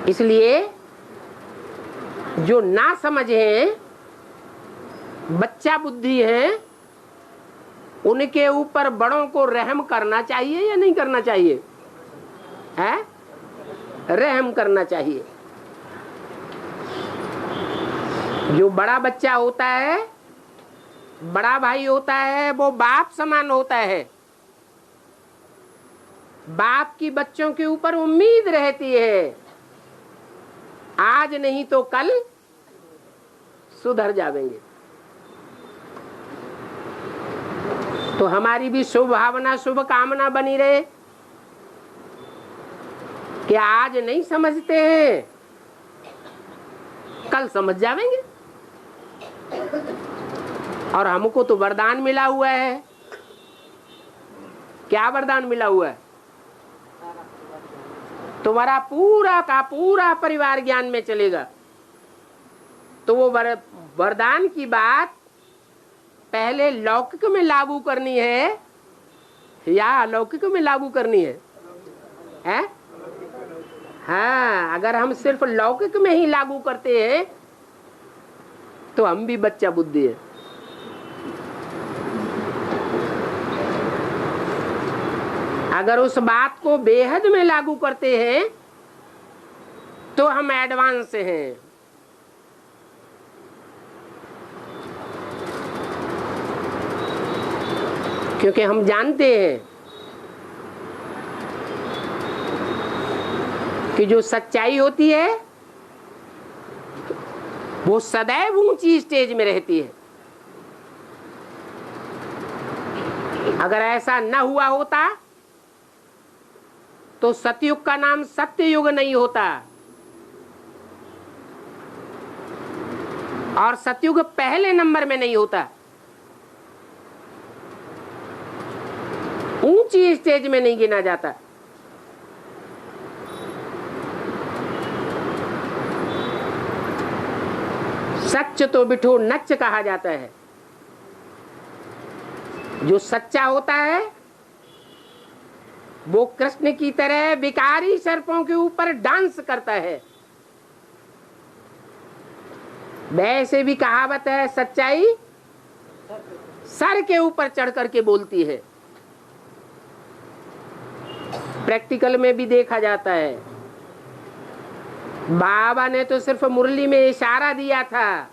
इसलिए जो ना समझ हैं, बच्चा बुद्धि है, उनके ऊपर बड़ों को रहम करना चाहिए या नहीं करना चाहिए? है, रहम करना चाहिए। जो बड़ा बच्चा होता है, बड़ा भाई होता है, वो बाप समान होता है। बाप की बच्चों के ऊपर उम्मीद रहती है, आज नहीं तो कल सुधर जाएंगे। तो हमारी भी शुभ भावना, शुभ कामना बनी रहे कि आज नहीं समझते हैं, कल समझ जाएंगे। और हमको तो वरदान मिला हुआ है। क्या वरदान मिला हुआ है? तुम्हारा पूरा का पूरा परिवार ज्ञान में चलेगा। तो वो वरदान की बात पहले लौकिक में लागू करनी है या अलौकिक में लागू करनी है? हैं? हाँ, अगर हम सिर्फ लौकिक में ही लागू करते हैं तो हम भी बच्चा बुद्धि है। अगर उस बात को बेहद में लागू करते हैं तो हम एडवांस हैं। क्योंकि हम जानते हैं कि जो सच्चाई होती है वो सदैव ऊंची स्टेज में रहती है। अगर ऐसा न हुआ होता तो सतयुग का नाम सत्ययुग नहीं होता, और सतयुग पहले नंबर में नहीं होता, ऊंची स्टेज में नहीं गिना जाता। सच तो बिठो नच कहा जाता है। जो सच्चा होता है वो कृष्ण की तरह विकारी सर्पों के ऊपर डांस करता है। वैसे भी कहावत है, सच्चाई सर के ऊपर चढ़ करके बोलती है। प्रैक्टिकल में भी देखा जाता है। बाबा ने तो सिर्फ मुरली में इशारा दिया था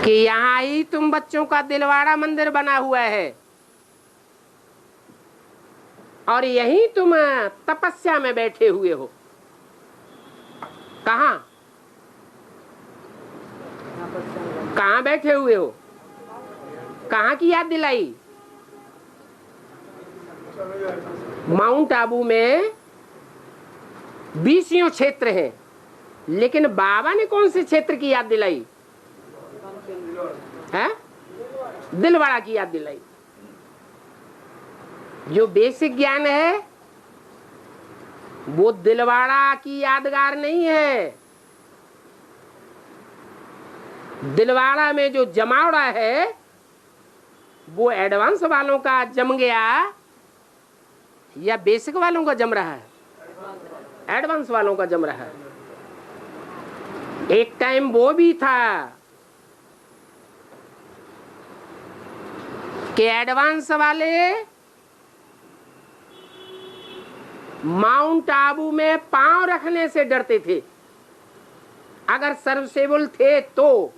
कि यहाँ ही तुम बच्चों का दिलवाड़ा मंदिर बना हुआ है और यहीं तुम तपस्या में बैठे हुए हो। कहाँ कहाँ बैठे हुए हो? कहाँ की याद दिलाई? माउंट आबू में 20 क्षेत्र हैं, लेकिन बाबा ने कौन से क्षेत्र की याद दिलाई है? दिलवाड़ा की याद दिलाई। जो बेसिक ज्ञान है वो दिलवाड़ा की यादगार नहीं है। दिलवाड़ा में जो जमावड़ा है वो एडवांस वालों का जम गया या बेसिक वालों का जम रहा है? एडवांस वालों का जम रहा है। एक टाइम वो भी था कि एडवांस वाले माउंट आबू में पांव रखने से डरते थे। अगर सर्विसेबल थे तो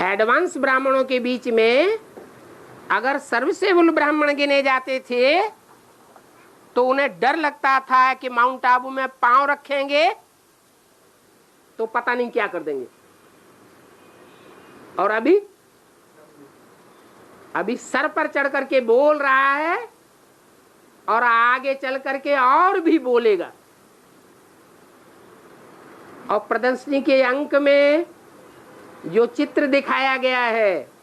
एडवांस ब्राह्मणों के बीच में अगर सर्विसेबल ब्राह्मण गिने जाते थे तो उन्हें डर लगता था कि माउंट आबू में पांव रखेंगे तो पता नहीं क्या कर देंगे। और अभी सर पर चढ़ करके बोल रहा है और आगे चल करके और भी बोलेगा। और प्रदर्शनी के अंक में जो चित्र दिखाया गया है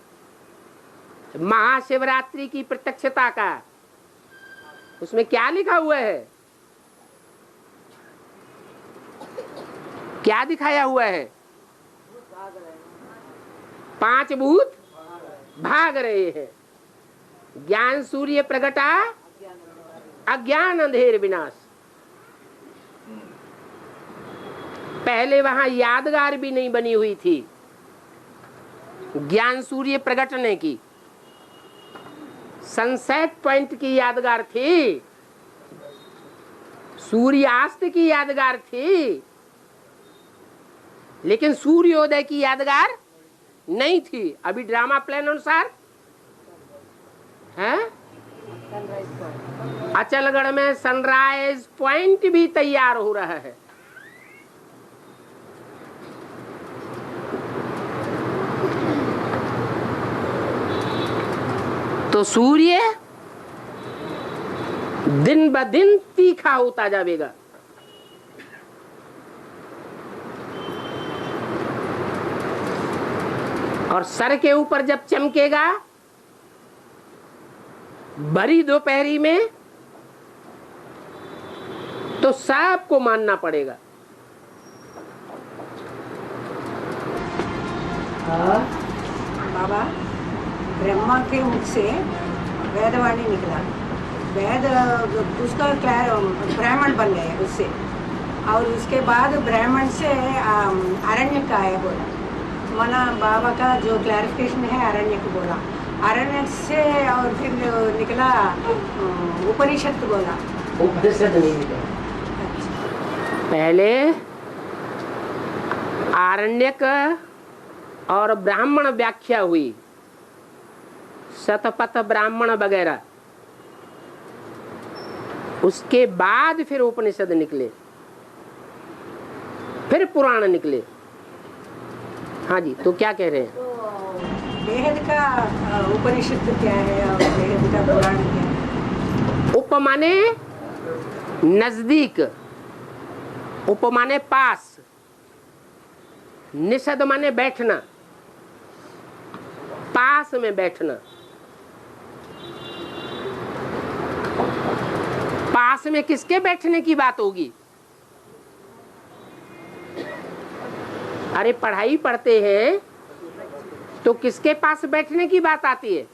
महाशिवरात्रि की प्रत्यक्षता का, उसमें क्या लिखा हुआ है? क्या दिखाया हुआ है? 5 भूत भाग रहे हैं। ज्ञान सूर्य प्रगटा अज्ञान अंधेर विनाश। पहले वहां यादगार भी नहीं बनी हुई थी ज्ञान सूर्य प्रगटने की, सनसेट पॉइंट की यादगार थी, सूर्यास्त की यादगार थी, लेकिन सूर्योदय की यादगार नहीं थी। अभी ड्रामा प्लान अनुसार है अचलगढ़ में सनराइज पॉइंट भी तैयार हो रहा है। तो सूर्य दिन ब दिन तीखा होता जाएगा। और सर के ऊपर जब चमकेगा बड़ी दोपहरी में, तो सबको मानना पड़ेगा। बाबा, ब्रह्मा के मुख से वेदवाणी निकला, वेद उसका ब्राह्मण बन गए उससे, और उसके बाद ब्राह्मण से अरण्य का है बोला। मना बाबा का जो क्लैरिफिकेशन है अरण्य को बोला, अरण्य से और फिर निकला उपनिषद बोला। उपनिषद नहीं निकला, पहले आरण्यक और ब्राह्मण व्याख्या हुई, शतपथ ब्राह्मण वगैरह, उसके बाद फिर उपनिषद निकले, फिर पुराण निकले। हाँ जी, तो क्या कह रहे हैं? तो बेहद का उपनिषद क्या है और बेहद का पुराण क्या है? उप माने नजदीक, उप माने पास, निषद माने बैठना, पास में बैठना। पास में किसके बैठने की बात होगी? अरे पढ़ाई पढ़ते हैं तो किसके पास बैठने की बात आती है?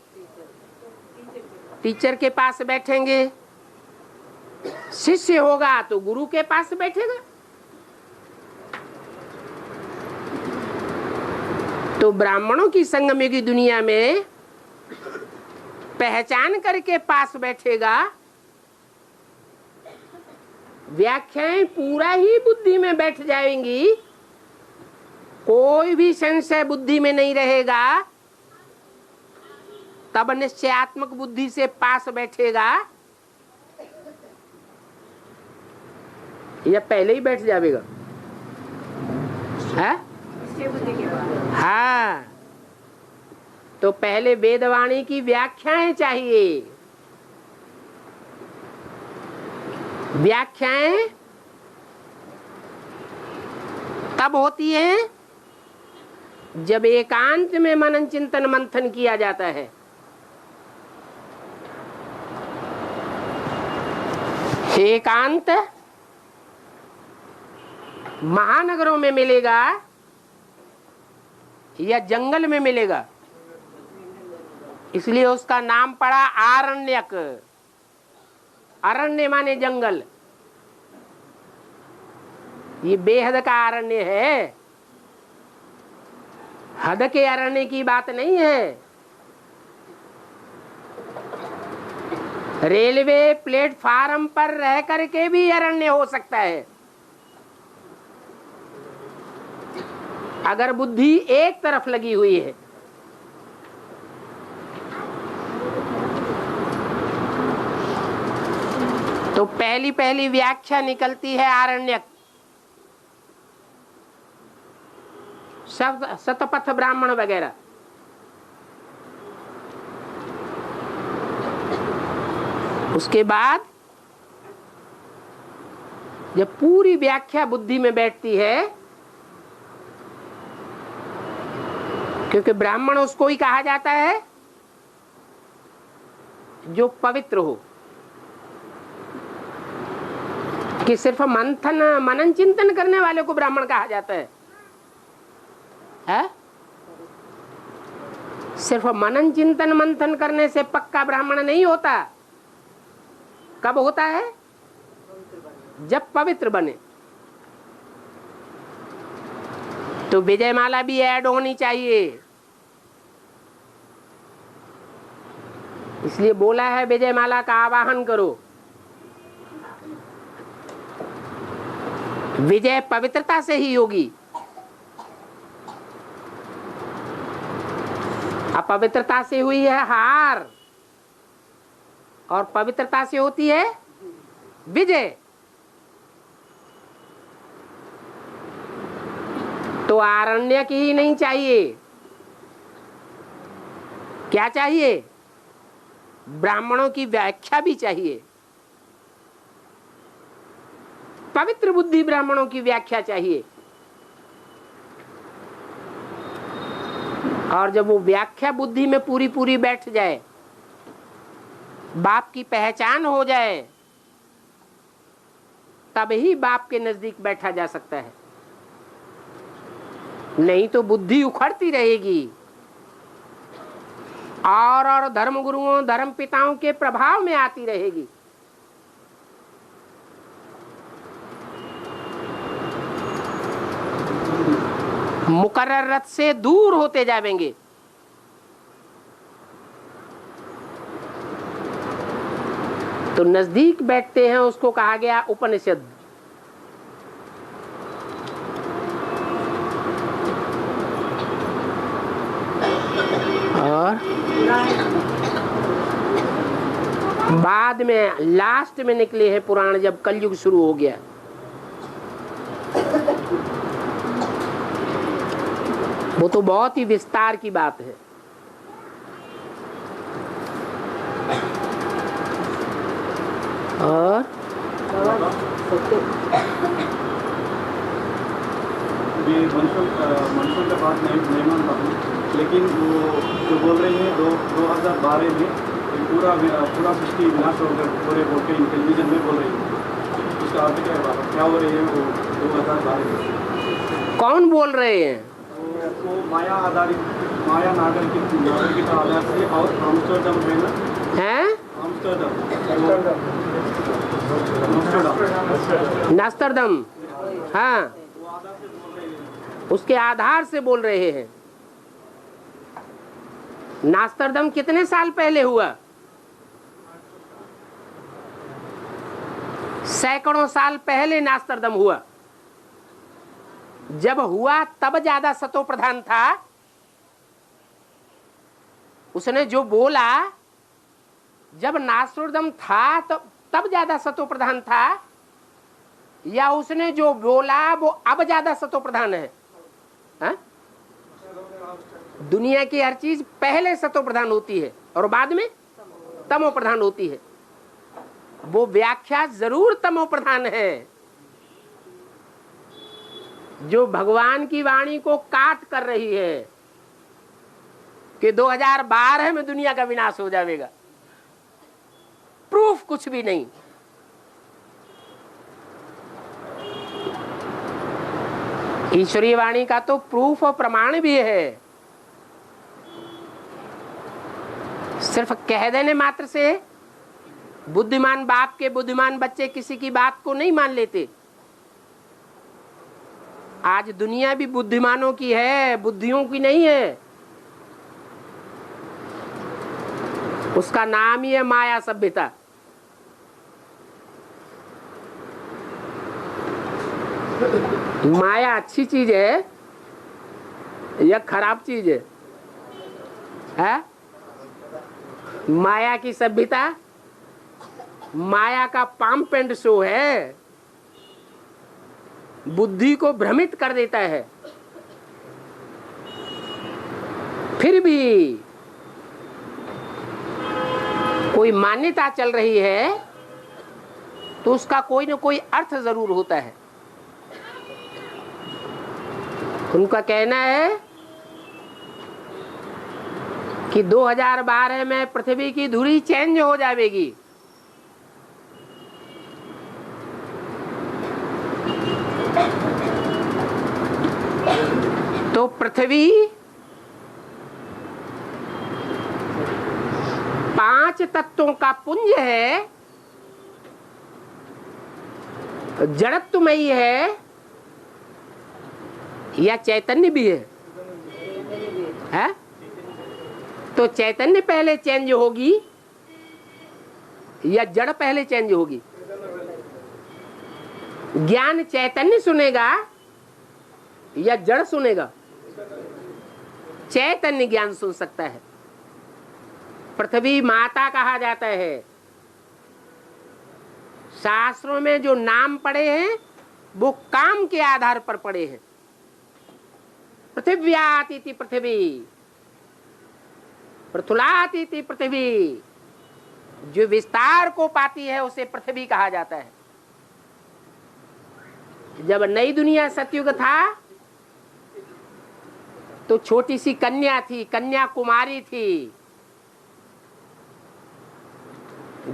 टीचर के पास बैठेंगे, शिष्य होगा तो गुरु के पास बैठेगा। तो ब्राह्मणों की संगम की दुनिया में पहचान करके पास बैठेगा, व्याख्याएं पूरा ही बुद्धि में बैठ जाएंगी, कोई भी संशय बुद्धि में नहीं रहेगा, तब निश्चयात्मक बुद्धि से पास बैठेगा या पहले ही बैठ जाएगा? है? हाँ, तो पहले वेदवाणी की व्याख्याएं चाहिए। व्याख्याएं तब होती हैं जब एकांत में मनन चिंतन मंथन किया जाता है। एकांत महानगरों में मिलेगा या जंगल में मिलेगा? इसलिए उसका नाम पड़ा आरण्यक। अरण्य माने जंगल, ये बेहद का अरण्य है, हद के अरण्य की बात नहीं है। रेलवे प्लेटफार्म पर रह करके भी अरण्य हो सकता है, अगर बुद्धि एक तरफ लगी हुई है। तो पहली पहली व्याख्या निकलती है आरण्यक, शतपथ ब्राह्मण वगैरह। उसके बाद जब पूरी व्याख्या बुद्धि में बैठती है, क्योंकि ब्राह्मण उसको ही कहा जाता है जो पवित्र हो, कि सिर्फ मंथन मनन चिंतन करने वाले को ब्राह्मण कहा जाता है? सिर्फ मनन चिंतन मंथन करने से पक्का ब्राह्मण नहीं होता। कब होता है? जब पवित्र बने। तो विजयमाला भी ऐड होनी चाहिए। इसलिए बोला है विजयमाला का आवाहन करो। विजय पवित्रता से ही होगी। अपवित्रता से हुई है हार और पवित्रता से होती है विजय। तो आरण्यक ही नहीं चाहिए। क्या चाहिए? ब्राह्मणों की व्याख्या भी चाहिए। पवित्र बुद्धि ब्राह्मणों की व्याख्या चाहिए। और जब वो व्याख्या बुद्धि में पूरी पूरी बैठ जाए, बाप की पहचान हो जाए, तब ही बाप के नजदीक बैठा जा सकता है। नहीं तो बुद्धि उखड़ती रहेगी और धर्म गुरुओं धर्म पिताओं के प्रभाव में आती रहेगी। मुकर्रर रथ से दूर होते जाएंगे। तो नजदीक बैठते हैं, उसको कहा गया उपनिषद। और बाद में लास्ट में निकले हैं पुराण, जब कलयुग शुरू हो गया। वो तो बहुत ही विस्तार की बात है। और मनुष्यों का बात नहीं मानता हूँ, लेकिन वो जो बोल रहे हैं 2012 में पूरा सृष्टि विनाश हो गया पूरे बोल के टेलीविजन में बोल रही है। उसका अर्थ क्या हो रही है? वो 2012 में कौन बोल रहे हैं? वो माया आधारित, माया नागरिकता आधार से और आम्स्टरडम है ना? हैं? नास्टरडम, हाँ, उसके आधार से बोल रहे हैं। नास्टरडम कितने साल पहले हुआ? सैकड़ों साल पहले नास्टरडम हुआ। जब हुआ तब ज्यादा सतो प्रधान था। उसने जो बोला, जब नास्टरडम था तो तब ज्यादा सतो प्रधान था, या उसने जो बोला वो अब ज्यादा सतो प्रधान है? हा? दुनिया की हर चीज पहले सतो प्रधान होती है और बाद में तमो प्रधान होती है। वो व्याख्या जरूर तमो प्रधान है, जो भगवान की वाणी को काट कर रही है कि 2012 में दुनिया का विनाश हो जाएगा। प्रूफ कुछ भी नहीं। ईश्वरीय वाणी का तो प्रूफ और प्रमाण भी है। सिर्फ कह देने मात्र से बुद्धिमान बाप के बुद्धिमान बच्चे किसी की बात को नहीं मान लेते। आज दुनिया भी बुद्धिमानों की है, बुद्धियों की नहीं है। उसका नाम ही है माया सभ्यता। माया अच्छी चीज है या खराब चीज है? माया की सभ्यता माया का पंप एंड शो है, बुद्धि को भ्रमित कर देता है। फिर भी कोई मान्यता चल रही है तो उसका कोई ना कोई अर्थ जरूर होता है। उनका कहना है कि 2012 में पृथ्वी की धुरी चेंज हो जाएगी। तो पृथ्वी 5 तत्वों का पुंज है, जड़त्वमयी है या चैतन्य भी है? तो चैतन्य पहले चेंज होगी या जड़ पहले चेंज होगी? ज्ञान चैतन्य सुनेगा या जड़ सुनेगा? चैतन्य ज्ञान सुन सकता है। पृथ्वी माता कहा जाता है। शास्त्रों में जो नाम पड़े हैं वो काम के आधार पर पड़े हैं। पृथिव्यातीति पृथ्वी, पृथुलातीति पृथ्वी, जो विस्तार को पाती है उसे पृथ्वी कहा जाता है। जब नई दुनिया सतयुग था तो छोटी सी कन्या थी, कन्या कुमारी थी।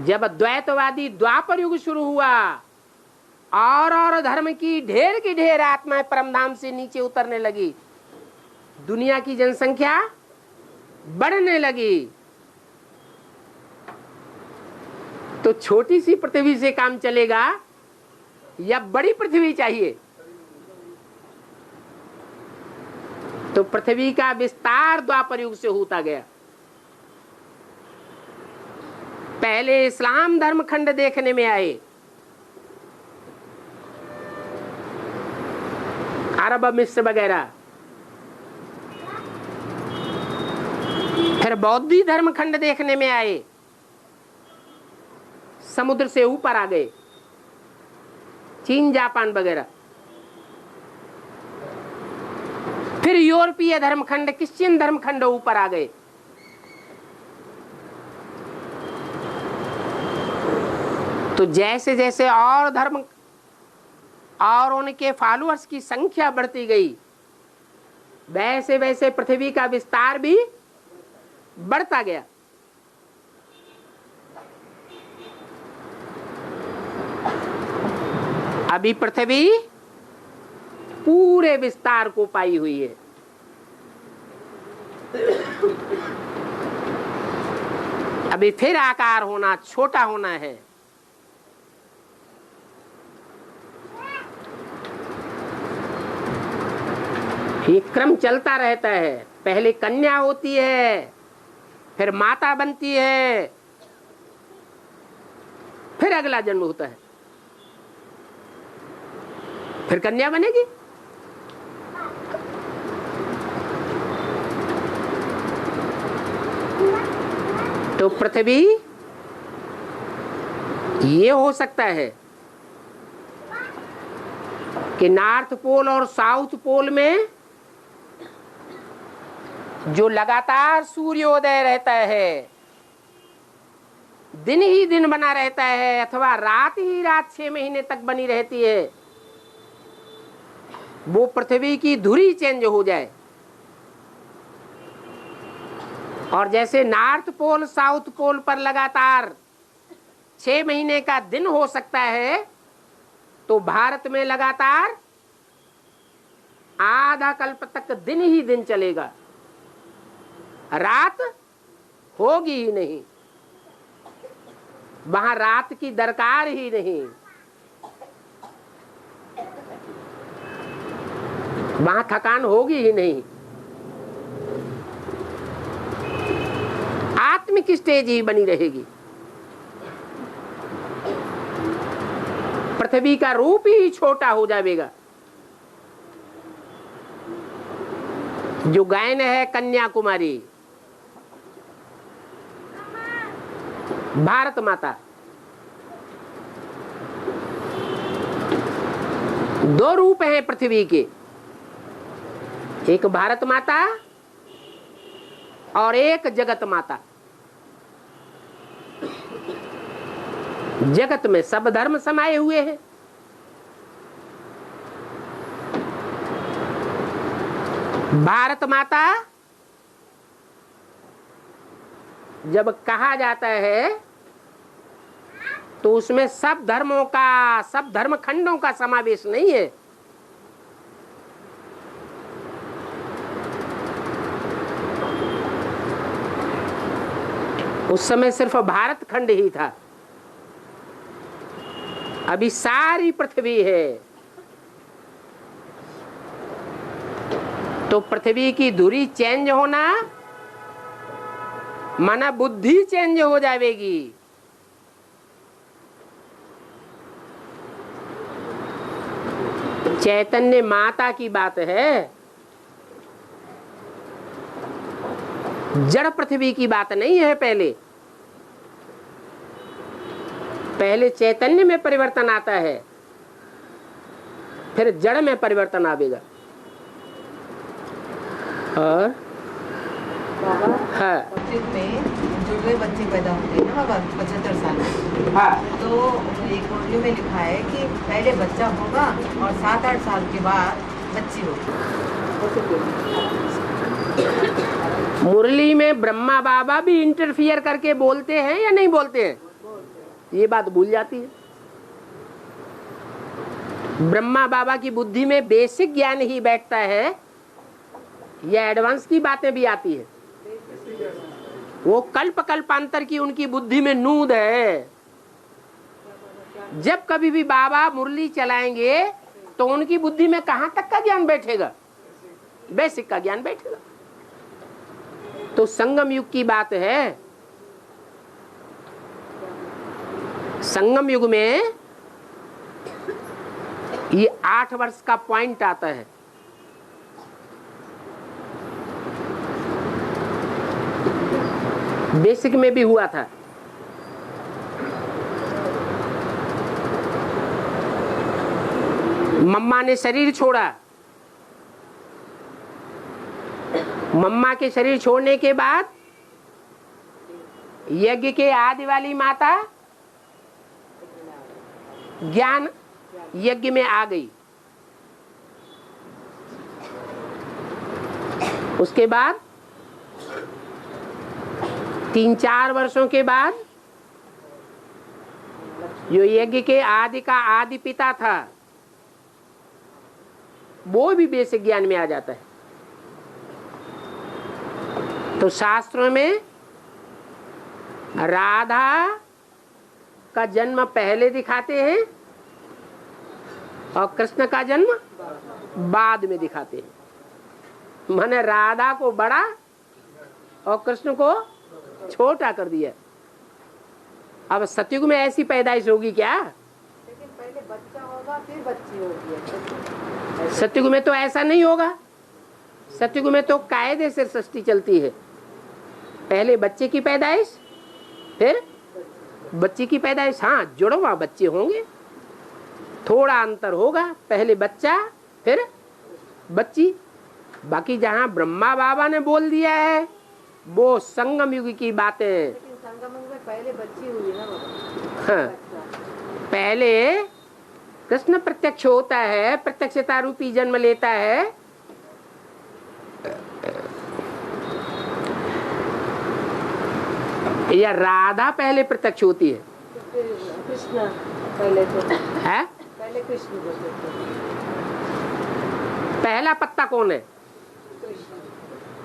जब द्वैतवादी द्वापर युग शुरू हुआ और धर्म की ढेर आत्माएं परमधाम से नीचे उतरने लगी, दुनिया की जनसंख्या बढ़ने लगी, तो छोटी सी पृथ्वी से काम चलेगा या बड़ी पृथ्वी चाहिए? तो पृथ्वी का विस्तार द्वापर युग से होता गया। पहले इस्लाम धर्म खंड देखने में आए, अरब मिस्र वगैरह, फिर बौद्धी धर्म खंड देखने में आए, समुद्र से ऊपर आ गए, चीन जापान वगैरह। फिर यूरोपीय धर्मखंड, क्रिश्चियन धर्मखंड ऊपर आ गए। तो जैसे जैसे और धर्म और उनके फॉलोअर्स की संख्या बढ़ती गई, वैसे वैसे पृथ्वी का विस्तार भी बढ़ता गया। अभी पृथ्वी पूरे विस्तार को पाई हुई है। अभी फिर आकार होना, छोटा होना है। ये क्रम चलता रहता है। पहले कन्या होती है, फिर माता बनती है, फिर अगला जन्म होता है, फिर कन्या बनेगी। तो पृथ्वी ये हो सकता है कि नॉर्थ पोल और साउथ पोल में जो लगातार सूर्योदय रहता है, दिन ही दिन बना रहता है, अथवा रात ही रात 6 महीने तक बनी रहती है, वो पृथ्वी की धुरी चेंज हो जाए। और जैसे नॉर्थ पोल साउथ पोल पर लगातार 6 महीने का दिन हो सकता है, तो भारत में लगातार आधा कल्प तक दिन ही दिन चलेगा, रात होगी ही नहीं। वहां रात की दरकार ही नहीं, वहां थकान होगी ही नहीं। आत्मिक स्टेज ही बनी रहेगी। पृथ्वी का रूप ही छोटा हो जाएगा। जो गायन है कन्याकुमारी, भारत माता, 2 रूप हैं पृथ्वी के, एक भारत माता और एक जगत माता। जगत में सब धर्म समाये हुए हैं। भारत माता जब कहा जाता है तो उसमें सब धर्मों का, सब धर्म खंडों का समावेश नहीं है। उस समय सिर्फ भारत खंड ही था, अभी सारी पृथ्वी है। तो पृथ्वी की धुरी चेंज होना माना बुद्धि चेंज हो जाएगी। चैतन्य माता की बात है, जड़ पृथ्वी की बात नहीं है। पहले चैतन्य में परिवर्तन आता है, फिर जड़ में परिवर्तन आवेगा। और हाँ, में जो वे बच्चे पैदा होते हैं ना बाबा 75 साल में, हाँ, तो एक मुरली में लिखा है कि पहले बच्चा होगा और 7-8 साल के बाद बच्ची होगी। मुरली में ब्रह्मा बाबा भी इंटरफियर करके बोलते हैं या नहीं बोलते हैं? ये बात भूल जाती है। ब्रह्मा बाबा की बुद्धि में बेसिक ज्ञान ही बैठता है या एडवांस की बातें भी आती है? वो कल्प कल्पांतर की उनकी बुद्धि में नूद है। जब कभी भी बाबा मुरली चलाएंगे तो उनकी बुद्धि में कहां तक का ज्ञान बैठेगा? बेसिक का ज्ञान बैठेगा। तो संगम युग की बात है। संगम युग में ये 8 वर्ष का पॉइंट आता है। बेसिक में भी हुआ था। मम्मा ने शरीर छोड़ा, मम्मा के शरीर छोड़ने के बाद यज्ञ के आदि वाली माता ज्ञान यज्ञ में आ गई। उसके बाद 3-4 वर्षों के बाद जो यज्ञ के आदि का आदि पिता था वो भी बेसिक ज्ञान में आ जाता है। तो शास्त्रों में राधा का जन्म पहले दिखाते हैं और कृष्ण का जन्म बाद में दिखाते हैं। माने राधा को बड़ा और कृष्ण को छोटा कर दिया। अब सतयुग में ऐसी पैदाइश होगी क्या? लेकिन पहले बच्चा होगा फिर बच्ची होगी। सतयुग में तो ऐसा नहीं होगा। सतयुग में तो कायदे से सृष्टि चलती है। पहले बच्चे की पैदाइश फिर बच्ची की पैदाइश। हाँ, जुड़वा बच्चे होंगे, थोड़ा अंतर होगा, पहले बच्चा फिर बच्ची। बाकी जहाँ ब्रह्मा बाबा ने बोल दिया है वो संगम युग की बातें। लेकिन संगम युग में पहले बच्ची हुई ना बाबा। हाँ, पहले कृष्ण प्रत्यक्ष होता है, प्रत्यक्षता रूपी जन्म लेता है। या राधा पहले प्रत्यक्ष होती है? कृष्ण पहले तो है? पहले कृष्ण बोलते थे। पहला पत्ता कौन है?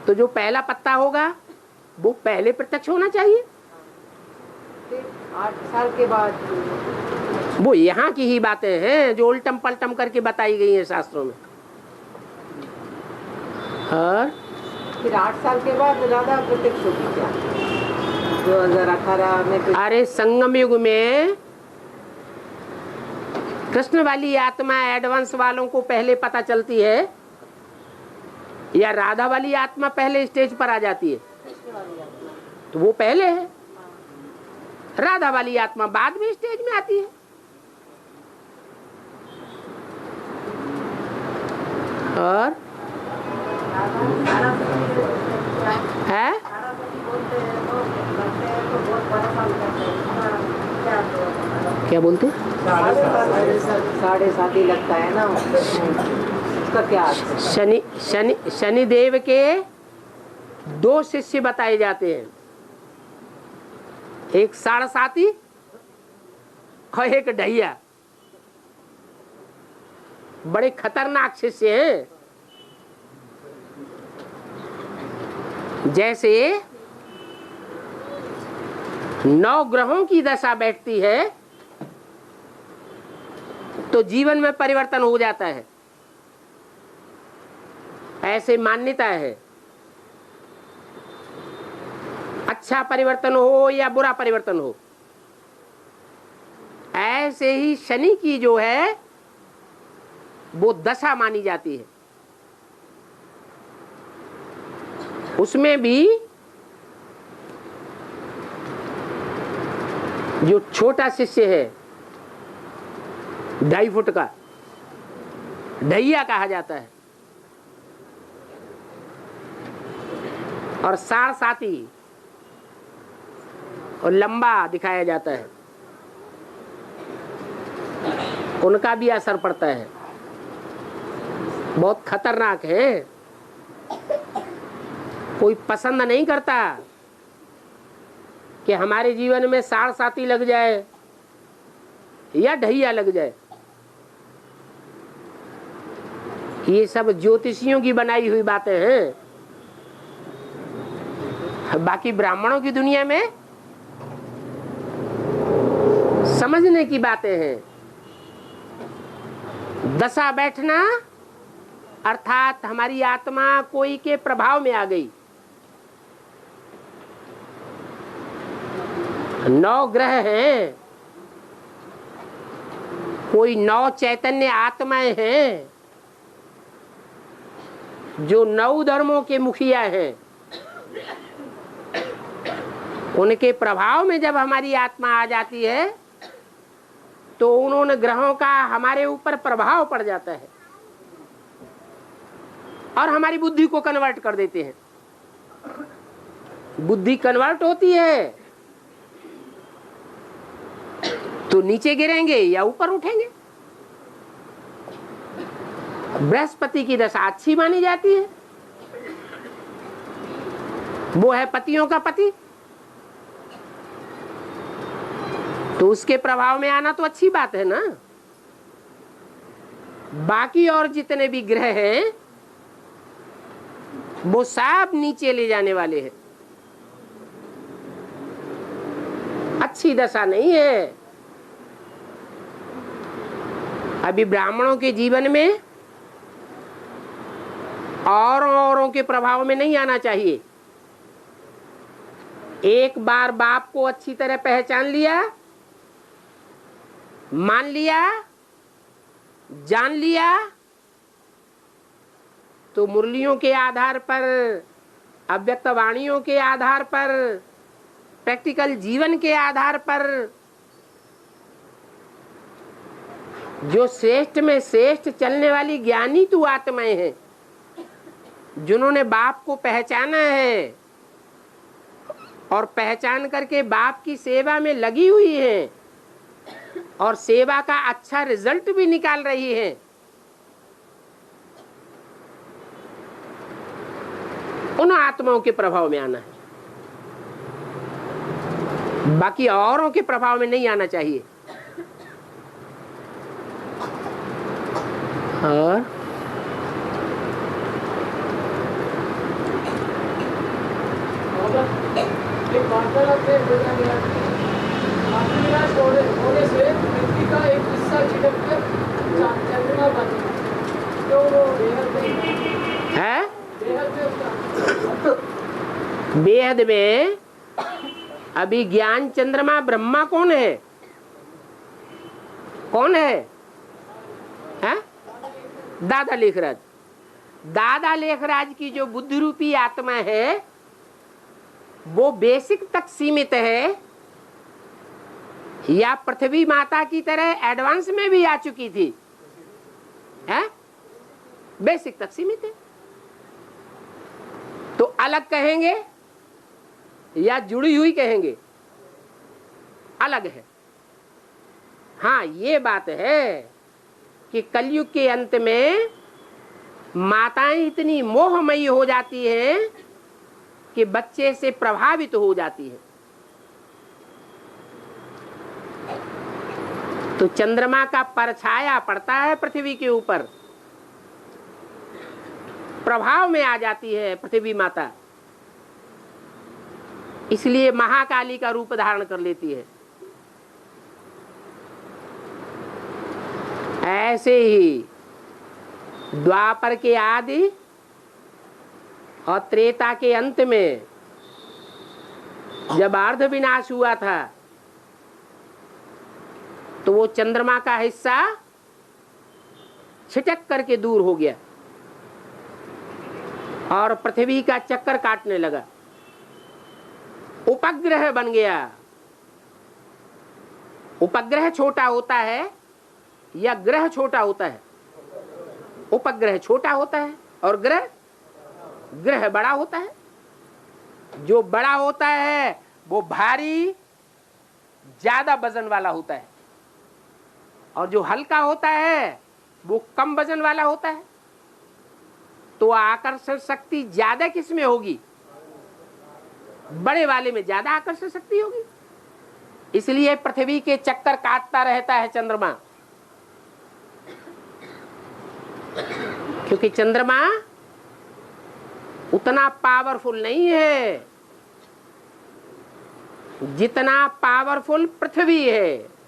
तो जो पहला पत्ता होगा वो पहले प्रत्यक्ष होना चाहिए। फिर 8 साल के बाद वो यहाँ की ही बातें हैं जो उल्टम पलटम करके बताई गई हैं शास्त्रों में। और फिर 8 साल के बाद राधा प्रत्यक्ष होगी क्या? 2018 में अरे संगम युग में कृष्ण वाली आत्मा एडवांस वालों को पहले पता चलती है या राधा वाली आत्मा पहले स्टेज पर आ जाती है? तो वो पहले है, राधा वाली आत्मा बाद में स्टेज में आती है। और है क्या बोलते? 7.5 ही लगता है ना, उसका क्या अर्थ है? शनि देव के 2 शिष्य बताए जाते हैं, एक 7.5 और एक ढैया। बड़े खतरनाक शिष्य हैं। जैसे 9 ग्रहों की दशा बैठती है तो जीवन में परिवर्तन हो जाता है, ऐसे मान्यता है। अच्छा परिवर्तन हो या बुरा परिवर्तन हो, ऐसे ही शनि की जो है वो दशा मानी जाती है। उसमें भी जो छोटा शिष्य है 2.5 फुट का, ढैया कहा जाता है, और सारसाती और लंबा दिखाया जाता है, उनका भी असर पड़ता है। बहुत खतरनाक है, कोई पसंद नहीं करता कि हमारे जीवन में सारसाती लग जाए या ढैया लग जाए। ये सब ज्योतिषियों की बनाई हुई बातें हैं, बाकी ब्राह्मणों की दुनिया में समझने की बातें हैं। दशा बैठना अर्थात हमारी आत्मा कोई के प्रभाव में आ गई। 9 ग्रह हैं, कोई 9 चैतन्य आत्माएं हैं जो 9 धर्मों के मुखिया हैं। उनके प्रभाव में जब हमारी आत्मा आ जाती है तो उन्होंने ग्रहों का हमारे ऊपर प्रभाव पड़ जाता है और हमारी बुद्धि को कन्वर्ट कर देते हैं। बुद्धि कन्वर्ट होती है तो नीचे गिरेंगे या ऊपर उठेंगे। बृहस्पति की दशा अच्छी मानी जाती है, वो है पतियों का पति, तो उसके प्रभाव में आना तो अच्छी बात है ना। बाकी और जितने भी ग्रह हैं वो सब नीचे ले जाने वाले हैं, अच्छी दशा नहीं है। अभी ब्राह्मणों के जीवन में औरों के प्रभाव में नहीं आना चाहिए। एक बार बाप को अच्छी तरह पहचान लिया, मान लिया, जान लिया, तो मुरलियों के आधार पर, अव्यक्त वाणियों के आधार पर, प्रैक्टिकल जीवन के आधार पर जो श्रेष्ठ में श्रेष्ठ चलने वाली ज्ञानी तू आत्माएं हैं, जिन्होंने बाप को पहचाना है और पहचान करके बाप की सेवा में लगी हुई है और सेवा का अच्छा रिजल्ट भी निकाल रही है, उन आत्माओं के प्रभाव में आना है। बाकी औरों के प्रभाव में नहीं आना चाहिए। और एक वार्तालाप में बोला गया कि आत्मविनाश होने से व्यक्ति का एक हिस्सा छिटक कर चंद्रमा बन जाता, तो वो बेहद में अभी ज्ञान चंद्रमा ब्रह्मा कौन है? कौन है? दादा लेखराज। दादा लेखराज की जो बुद्धि रूपी आत्मा है वो बेसिक तक सीमित है या पृथ्वी माता की तरह एडवांस में भी आ चुकी थी? बेसिक तक सीमित है। तो अलग कहेंगे या जुड़ी हुई कहेंगे? अलग है। हाँ, ये बात है कि कलयुग के अंत में माताएं इतनी मोहमयी हो जाती हैं कि बच्चे से प्रभावित हो जाती है। तो चंद्रमा का परछाया पड़ता है पृथ्वी के ऊपर, प्रभाव में आ जाती है पृथ्वी माता। इसलिए महाकाली का रूप धारण कर लेती है। ऐसे ही द्वापर के आदि और त्रेता के अंत में जब अर्ध विनाश हुआ था तो वो चंद्रमा का हिस्सा छिटक करके दूर हो गया और पृथ्वी का चक्कर काटने लगा, उपग्रह बन गया। उपग्रह छोटा होता है या ग्रह छोटा होता है? उपग्रह छोटा होता है और ग्रह बड़ा होता है। जो बड़ा होता है वो भारी ज्यादा वजन वाला होता है और जो हल्का होता है वो कम वजन वाला होता है। तो आकर्षण शक्ति ज्यादा किस में होगी? बड़े वाले में ज्यादा आकर्षण शक्ति होगी। इसलिए पृथ्वी के चक्कर काटता रहता है चंद्रमा, क्योंकि चंद्रमा उतना पावरफुल नहीं है जितना पावरफुल पृथ्वी है।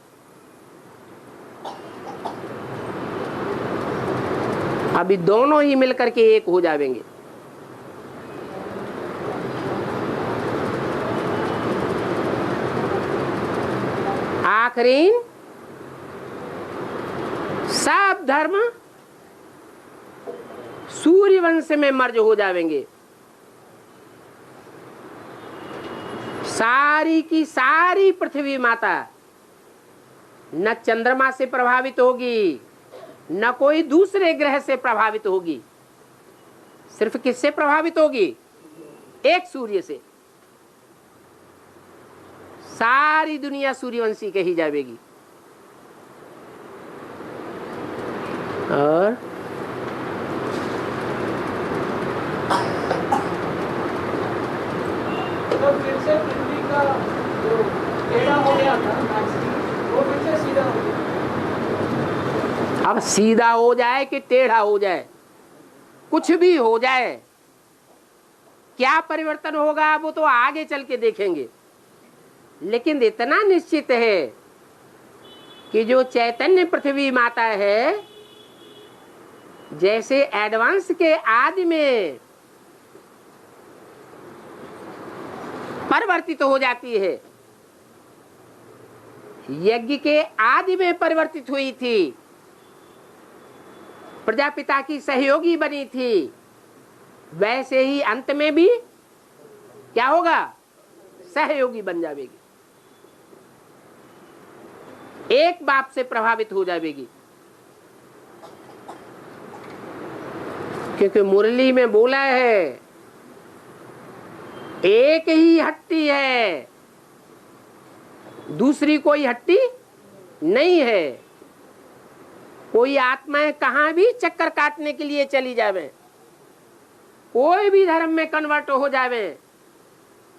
अभी दोनों ही मिलकर के एक हो जाएंगे। आखिरी सब धर्म सूर्य वंश में मर्ज हो जाएंगे। सारी की सारी पृथ्वी माता न चंद्रमा से प्रभावित होगी न कोई दूसरे ग्रह से प्रभावित होगी। सिर्फ किससे प्रभावित होगी? एक सूर्य से। सारी दुनिया सूर्यवंशी कही जाएगी। और तो फिर से पृथ्वी का जो टेढ़ा हो गया था वो फिर से सीधा हो गया। अब सीधा हो जाए कि टेढ़ा हो जाए, कुछ भी हो जाए, क्या परिवर्तन होगा वो तो आगे चल के देखेंगे। लेकिन इतना निश्चित है कि जो चैतन्य पृथ्वी माता है, जैसे एडवांस के आदि में परिवर्तित हो जाती है, यज्ञ के आदि में परिवर्तित हुई थी, प्रजापिता की सहयोगी बनी थी, वैसे ही अंत में भी क्या होगा? सहयोगी बन जाएगी, एक बाप से प्रभावित हो जाएगी। क्योंकि मुरली में बोला है एक ही हट्टी है, दूसरी कोई हट्टी नहीं है। कोई आत्माएं कहां भी चक्कर काटने के लिए चली जावे, कोई भी धर्म में कन्वर्ट हो जावे,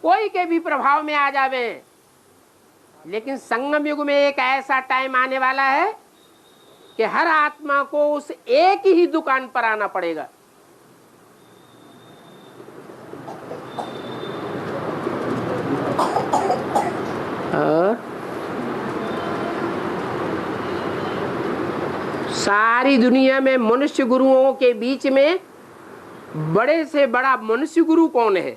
कोई के भी प्रभाव में आ जावे, लेकिन संगम युग में एक ऐसा टाइम आने वाला है कि हर आत्मा को उस एक ही दुकान पर आना पड़ेगा। और सारी दुनिया में मनुष्य गुरुओं के बीच में बड़े से बड़ा मनुष्य गुरु कौन है?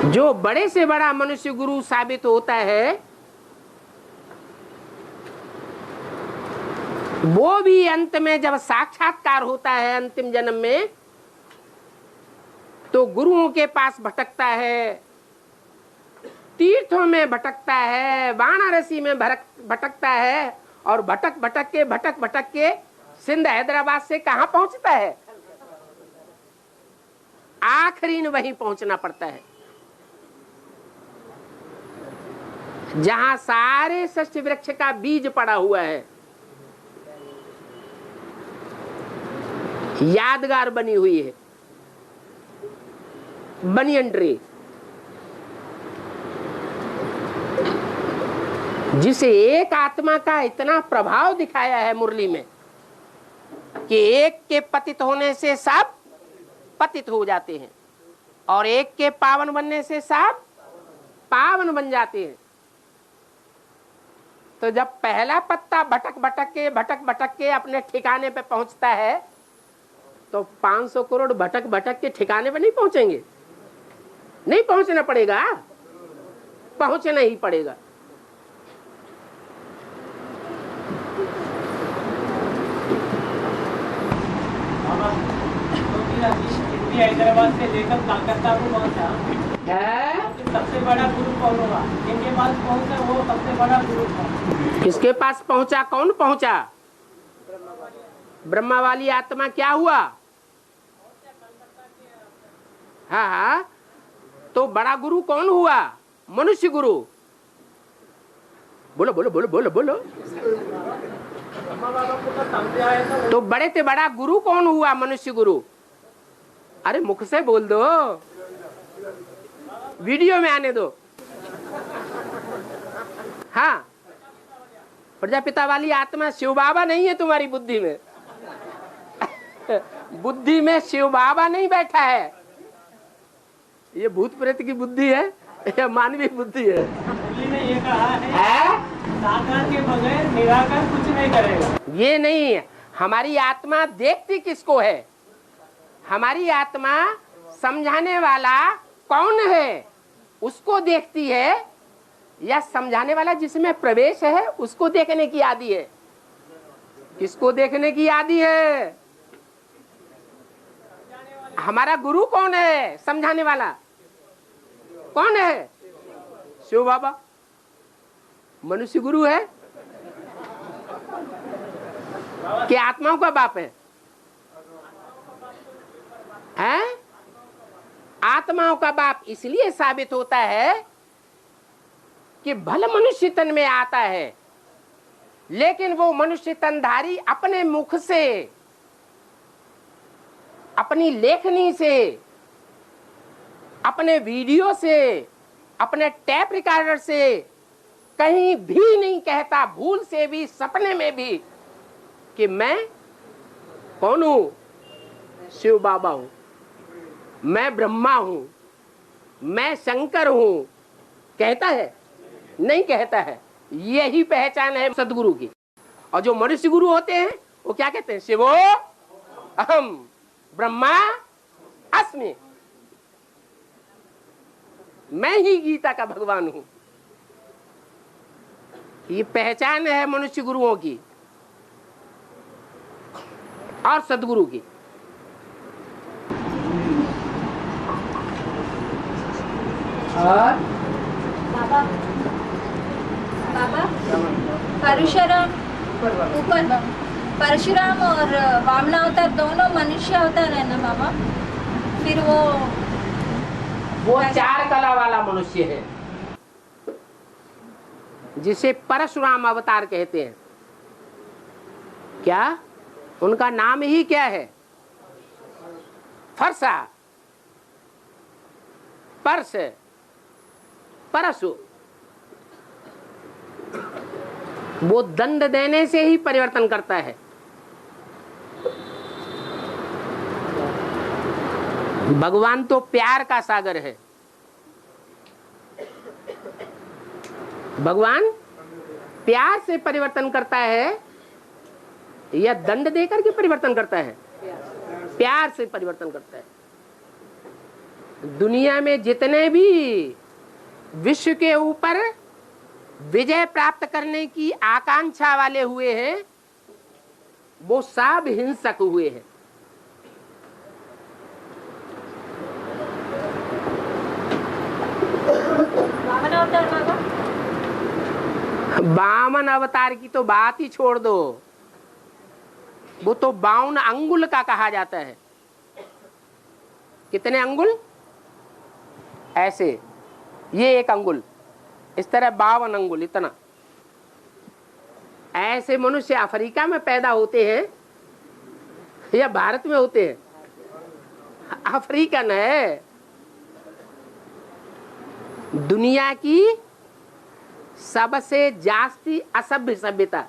जो बड़े से बड़ा मनुष्य गुरु साबित होता है वो भी अंत में जब साक्षात्कार होता है अंतिम जन्म में, तो गुरुओं के पास भटकता है, तीर्थों में भटकता है, वाराणसी में भटकता है, और भटक के सिंध हैदराबाद से कहां पहुंचता है? आखिरी में वहीं पहुंचना पड़ता है जहां सारे सृष्टि वृक्ष का बीज पड़ा हुआ है, यादगार बनी हुई है, बनियन ट्री, जिसे एक आत्मा का इतना प्रभाव दिखाया है मुरली में कि एक के पतित होने से सब पतित हो जाते हैं और एक के पावन बनने से सब पावन बन जाते हैं। तो जब पहला पत्ता भटक भटक के अपने ठिकाने पे पहुंचता है तो 500 करोड़ भटक के ठिकाने पे नहीं पहुंचेंगे, नहीं पहुंचना पड़ेगा, पहुंचना ही पड़ेगा। हैदराबाद से लेकर कलकत्ता को पहुंचा सबसे बड़ा गुरु कौन होगा? जिनके पास पहुंचा वो सबसे बड़ा गुरु था। किसके पास पहुंचा? कौन पहुंचा? ब्रह्मा वाली आत्मा क्या हुआ? हाँ हाँ, तो बड़ा गुरु कौन हुआ? मनुष्य गुरु। बोलो बोलो बोलो बोलो बोलो। तो बड़े से बड़ा गुरु कौन हुआ? मनुष्य गुरु। अरे मुख से बोल दो, वीडियो में आने दो। हाँ, प्रजापिता वाली आत्मा शिव बाबा नहीं है तुम्हारी बुद्धि में। बुद्धि में शिव बाबा नहीं बैठा है, ये भूत प्रेत की बुद्धि है, ये मानवीय बुद्धि है। ने ये कहा है साकार के बगैर निराकार कुछ नहीं करेगा। ये नहीं, हमारी आत्मा देखती किसको है? हमारी आत्मा समझाने वाला कौन है उसको देखती है, या समझाने वाला जिसमें प्रवेश है उसको देखने की आदि है? किसको देखने की आदि है? हमारा गुरु कौन है? समझाने वाला कौन है? शिव बाबा। मनुष्य गुरु है कि आत्माओं का बाप है? हैं? आत्माओं का बाप इसलिए साबित होता है कि भल मनुष्य तन में आता है, लेकिन वो मनुष्य तनधारी अपने मुख से, अपनी लेखनी से, अपने वीडियो से, अपने टैप रिकॉर्डर से कहीं भी नहीं कहता, भूल से भी, सपने में भी, कि मैं कौन हूं? शिव बाबा हूं, मैं ब्रह्मा हूं, मैं शंकर हूं। कहता है? नहीं कहता है। यही पहचान है सदगुरु की। और जो मनुष्य गुरु होते हैं वो क्या कहते हैं? शिवो अहम ब्रह्मा अस्मि, मैं ही गीता का भगवान हूं। ये पहचान है मनुष्य गुरुओं की और सदगुरु की। और बाबा परशुराम परशुराम और वामनावतार दोनों मनुष्य अवतार है ना बाबा? फिर वो 4 कला वाला मनुष्य है जिसे परशुराम अवतार कहते हैं। क्या उनका नाम ही क्या है? फरसा, परस, परशु। वो दंड देने से ही परिवर्तन करता है। भगवान तो प्यार का सागर है। भगवान प्यार से परिवर्तन करता है या दंड देकर के परिवर्तन करता है? प्यार से परिवर्तन करता है। दुनिया में जितने भी विश्व के ऊपर विजय प्राप्त करने की आकांक्षा वाले हुए हैं वो सब हिंसक हुए हैं। वामन अवतार की तो बात ही छोड़ दो, वो तो 52 अंगुल का कहा जाता है। कितने अंगुल? ऐसे, ये 1 अंगुल, इस तरह 52 अंगुल, इतना। ऐसे मनुष्य अफ्रीका में पैदा होते हैं या भारत में होते हैं? अफ्रीकन है। दुनिया की सबसे जास्ती असभ्य सभ्यता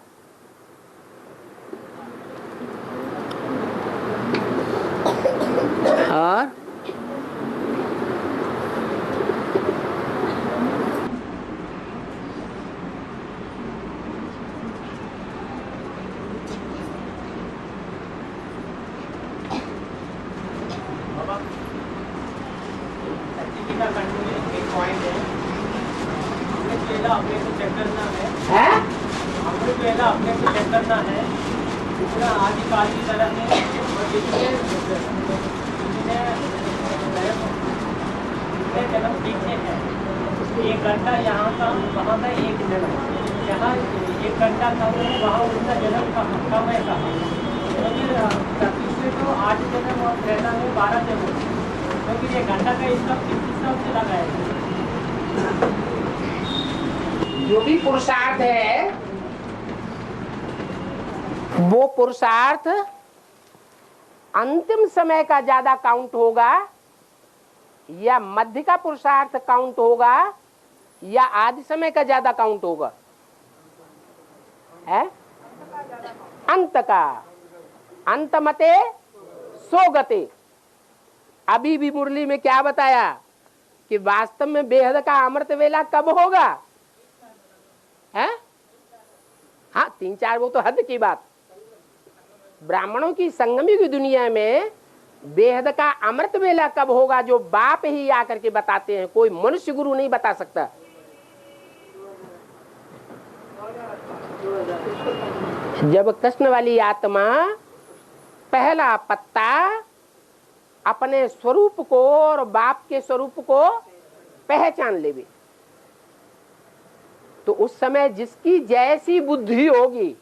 पहला अपने से चेक करना है, हैं? हमको पहला अपने से चेक करना है पूरा आदिकाल की तरह से। और जितने जन्म पीछे है, 1 घंटा यहाँ था, वहाँ था 1 जन्म, यहाँ 1 घंटा था वहाँ उनका जन्म का समय था। तो फिर प्रकृति से तो 8 जन्म और प्रेरणा में 12 जन्म, तो फिर 1 घंटा का इसका किस हिसाब से लगाएगा? जो भी पुरुषार्थ है वो पुरुषार्थ अंतिम समय का ज्यादा काउंट होगा या मध्य का पुरुषार्थ काउंट होगा या आदि समय का ज्यादा काउंट होगा? है अंत का, अंत मते सो गते। अभी भी मुरली में क्या बताया कि वास्तव में बेहद का अमृत वेला कब होगा? है हाँ 3-4 वो तो हद की बात। ब्राह्मणों की संगमी की दुनिया में बेहद का अमृत वेला कब होगा जो बाप ही आकर के बताते हैं, कोई मनुष्य गुरु नहीं बता सकता। जब कृष्ण वाली आत्मा पहला पत्ता अपने स्वरूप को और बाप के स्वरूप को पहचान लेवे तो उस समय जिसकी जैसी बुद्धि होगी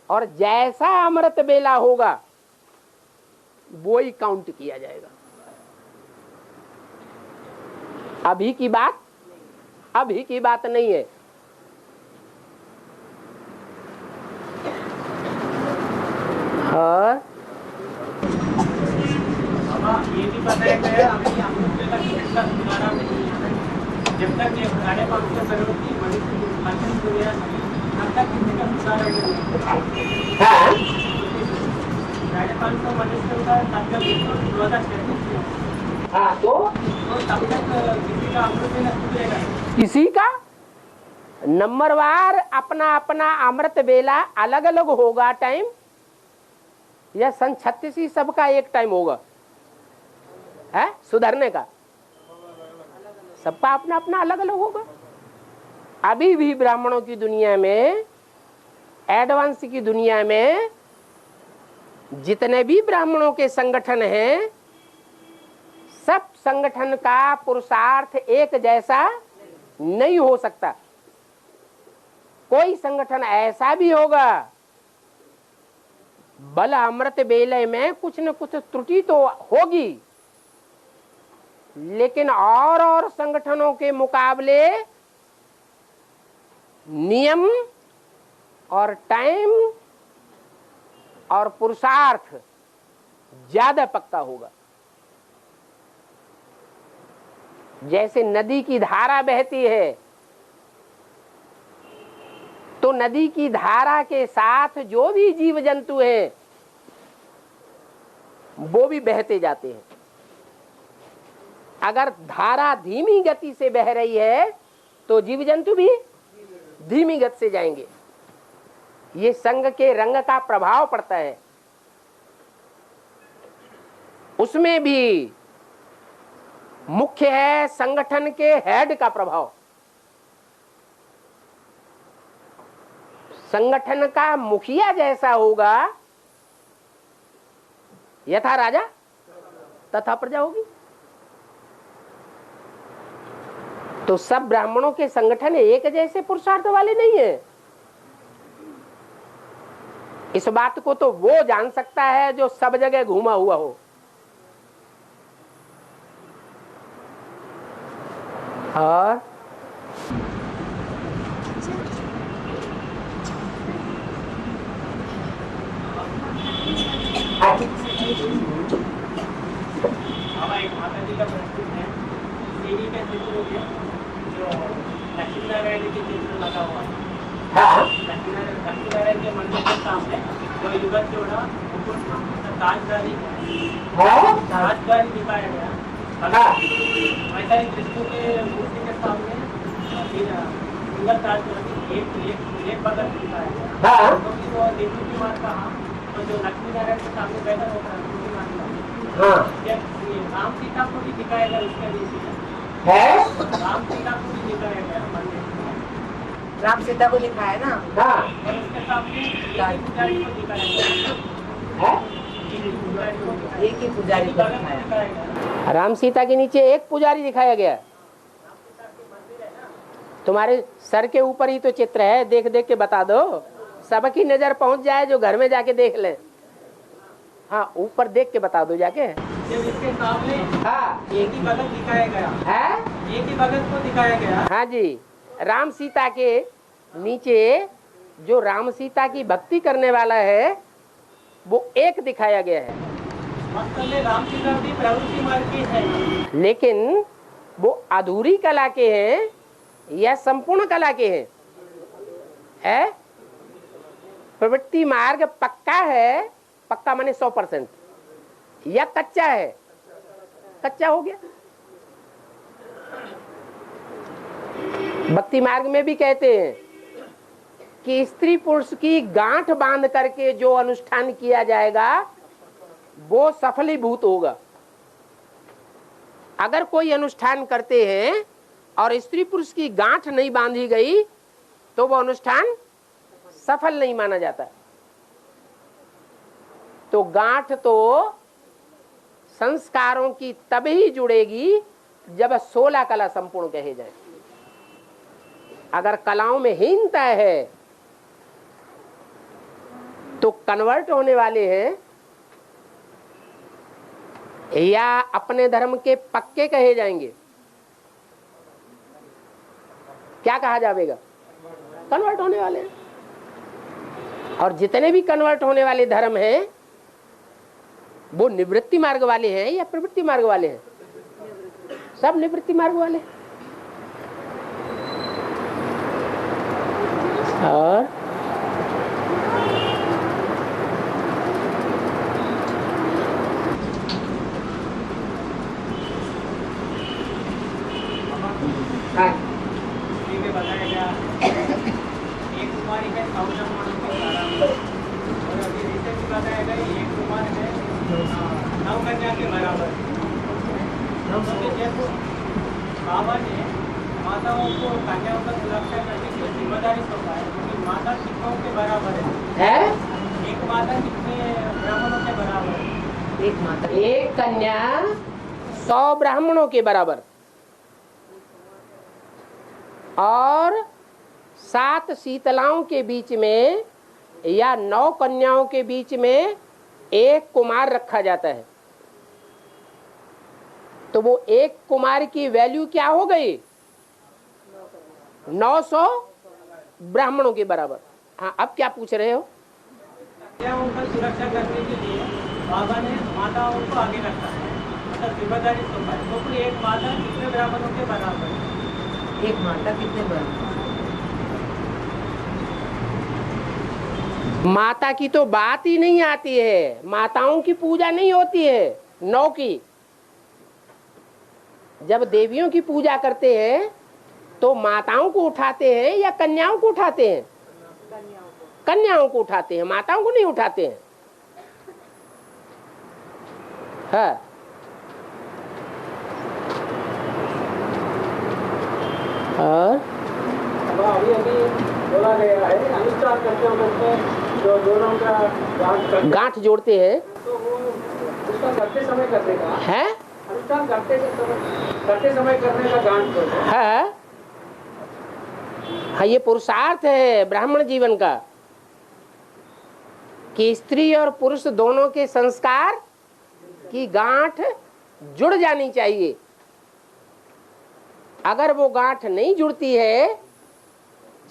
और जैसा अमृत बेला होगा वो ही काउंट किया जाएगा। अभी की बात नहीं है। और ये भी बताया गया अभी अमृत वेला की इसका सुधारा नहीं है। जब तक ये 550 करोड़ की मनुष्य दुनिया तब तक किसी का सुधारा नहीं है। हाँ 550 मनुष्य का तब तक 2036 हाँ तो तब तक किसी का अमृत वेला सुधरेगा। किसी का नंबरवार अपना अपना अमृत बेला अलग अलग होगा टाइम या सन 36 सबका एक टाइम होगा? है सुधरने का सबका अपना अपना अलग अलग होगा। अभी भी ब्राह्मणों की दुनिया में, एडवांस की दुनिया में जितने भी ब्राह्मणों के संगठन हैं सब संगठन का पुरुषार्थ एक जैसा नहीं हो सकता। कोई संगठन ऐसा भी होगा बल अमृत बेले में कुछ न कुछ त्रुटि तो होगी, लेकिन और संगठनों के मुकाबले नियम और टाइम और पुरुषार्थ ज्यादा पक्का होगा। जैसे नदी की धारा बहती है तो नदी की धारा के साथ जो भी जीव जंतु हैं वो भी बहते जाते हैं। अगर धारा धीमी गति से बह रही है तो जीव जंतु भी धीमी गति से जाएंगे। ये संघ के रंग का प्रभाव पड़ता है। उसमें भी मुख्य है संगठन के हेड का प्रभाव। संगठन का मुखिया जैसा होगा यथा राजा तथा प्रजा होगी। तो सब ब्राह्मणों के संगठन एक जैसे पुरुषार्थ वाले नहीं है। इस बात को तो वो जान सकता है जो सब जगह घूमा हुआ हो। और अब एक माता जी का प्रस्तुत है सीढ़ी का चित्र हो गया जो लक्ष्मी नारायण के चित्र लगा हुआ है। लक्ष्मी नारायण के मंदिर के सामने जो युगत जोड़ा ताजदारी दिखाया गया। वैसा ही कृष्ण के मूर्ति के सामने सिंगल ताजदारी एक बगल दिखाया गया। क्योंकि वो देवी की माँ कहा तो जो लक्ष्मी नारायण के सामने बैठा होता है राम सीता को भी दिखाया गया। उसके नीचे राम सीता को भी दिखाया गया मंदिर। राम सीता को दिखाया ना। हाँ और उसके सामने एक पुजारी को दिखाया गया। है, एक ही पुजारी को दिखाया। राम सीता के नीचे एक पुजारी दिखाया गया। तुम्हारे सर के ऊपर ही तो चित्र है, देख देख के बता दो, सबकी नजर पहुंच जाए, जो घर में जाके देख ले। हाँ ऊपर देख के बता दो जाके। जब इसके सामने हाँ एक ही भगत दिखाया गया, है, एक ही भगत को दिखाया गया। हाँ जी, राम सीता के नीचे जो राम सीता की भक्ति करने वाला है वो एक दिखाया गया है, वास्तव में राम सीता भी प्रवृत्ति मार्ग के हैं, लेकिन वो अधूरी कला के हैं या संपूर्ण कला के हैं? है, प्रवृत्ति मार्ग पक्का है, पक्का माने 100%, या कच्चा है? कच्चा हो गया। भक्ति मार्ग में भी कहते हैं कि स्त्री पुरुष की गांठ बांध करके जो अनुष्ठान किया जाएगा वो सफलीभूत होगा। अगर कोई अनुष्ठान करते हैं और स्त्री पुरुष की गांठ नहीं बांधी गई तो वो अनुष्ठान सफल नहीं माना जाता। तो गांठ तो संस्कारों की तभी जुड़ेगी जब 16 कला संपूर्ण कहे जाए। अगर कलाओं में हीनता है तो कन्वर्ट होने वाले हैं या अपने धर्म के पक्के कहे जाएंगे? क्या कहा जाएगा? कन्वर्ट होने वाले हैं। और जितने भी कन्वर्ट होने वाले धर्म हैं वो निवृत्ति मार्ग वाले हैं या प्रवृत्ति मार्ग वाले हैं? सब निवृत्ति मार्ग वाले। और ठीक है, बताया गया एक कुमारी है 14 मानव के द्वारा, और अभी रिसेंट बताया गया एक कुमार है 9 कन्या के बराबर। जब बाबा ने माताओं को कन्याओं का सुरक्षा करने की जिम्मेदारी सौंपा है, क्योंकि माता शिक्षकों के बराबर है। एक माता कितने ब्राह्मणों के बराबर है? एक माता, एक कन्या 100 ब्राह्मणों के बराबर, और 7 शीतलाओं के बीच में या 9 कन्याओं के बीच में एक कुमार रखा जाता है। तो वो एक कुमार की वैल्यू क्या हो गई? 900 ब्राह्मणों के बराबर। हाँ, अब क्या पूछ रहे हो? कन्याओं का सुरक्षा करने के लिए बाबा ने माताओं को आगे रखा है, मतलब जिम्मेदारी सौंपा है। तो फिर एक माता कितने ब्राह्मणों के बराबर है? एक माता कितने बराबर? माता की तो बात ही नहीं आती है, माताओं की पूजा नहीं होती है 9 की। जब देवियों की पूजा करते हैं तो माताओं को उठाते हैं या कन्याओं को उठाते हैं? कन्याओं को उठाते हैं, माताओं को नहीं उठाते हैं। हाँ, और अभी अभी बोला गया है अनुष्ठान करते वक्त जो दोनों का गांठ जोड़ते हैं, तो वो उसका करते समय करने का है? अनुष्ठान करते समय करने का गांठ को है। हाँ, ये पुरुषार्थ है ब्राह्मण जीवन का कि स्त्री और पुरुष दोनों के संस्कार की गांठ जुड़ जानी चाहिए। अगर वो गांठ नहीं जुड़ती है,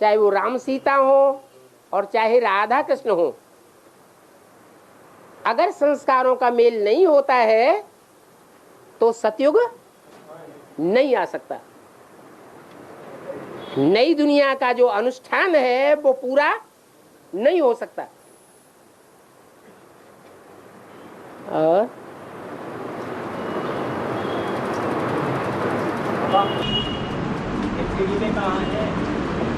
चाहे वो राम सीता हो और चाहे राधा कृष्ण हो, अगर संस्कारों का मेल नहीं होता है तो सतयुग नहीं आ सकता। नई दुनिया का जो अनुष्ठान है वो पूरा नहीं हो सकता। और सीढ़ी में कहा है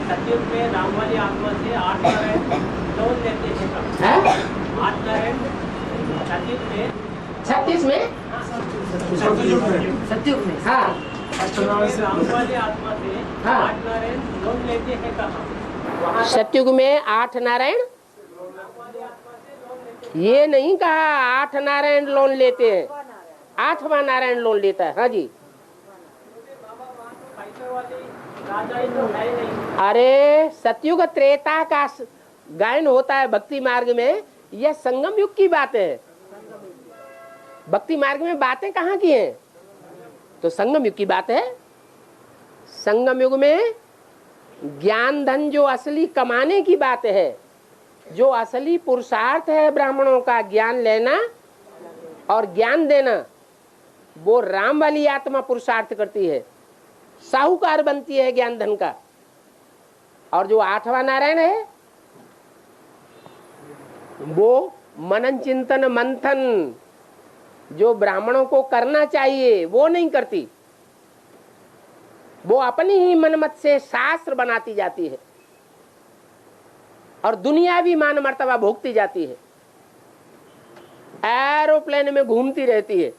सतयुग में राम वाली आत्मा से 8 नारायण लोन लेते हैं कब? 8 नारायण सतयुग में 36 में सतयुग में। हाँ, सतयुग में राम वाली आत्मा से हाँ। 8 नारायण लोन लेते हैं कहाँ? सतयुग में 8 नारायण, ये नहीं कहा 8 नारायण लोन लेते हैं, 8वां नारायण लोन लेता है। हाँ जी। अरे सतयुग त्रेता का गायन होता है भक्ति मार्ग में, यह संगम युग की बात है। भक्ति मार्ग में बातें कहाँ की हैं? तो संगम युग की बात है। संगम युग में ज्ञान धन जो असली कमाने की बात है, जो असली पुरुषार्थ है ब्राह्मणों का, ज्ञान लेना और ज्ञान देना, वो राम वाली आत्मा पुरुषार्थ करती है, साहूकार बनती है ज्ञान धन का। और जो 8वां नारायण है वो मनन चिंतन मंथन जो ब्राह्मणों को करना चाहिए वो नहीं करती, वो अपनी ही मनमत से शास्त्र बनाती जाती है और दुनियावी मान मर्तबा भोगती जाती है, एरोप्लेन में घूमती रहती है।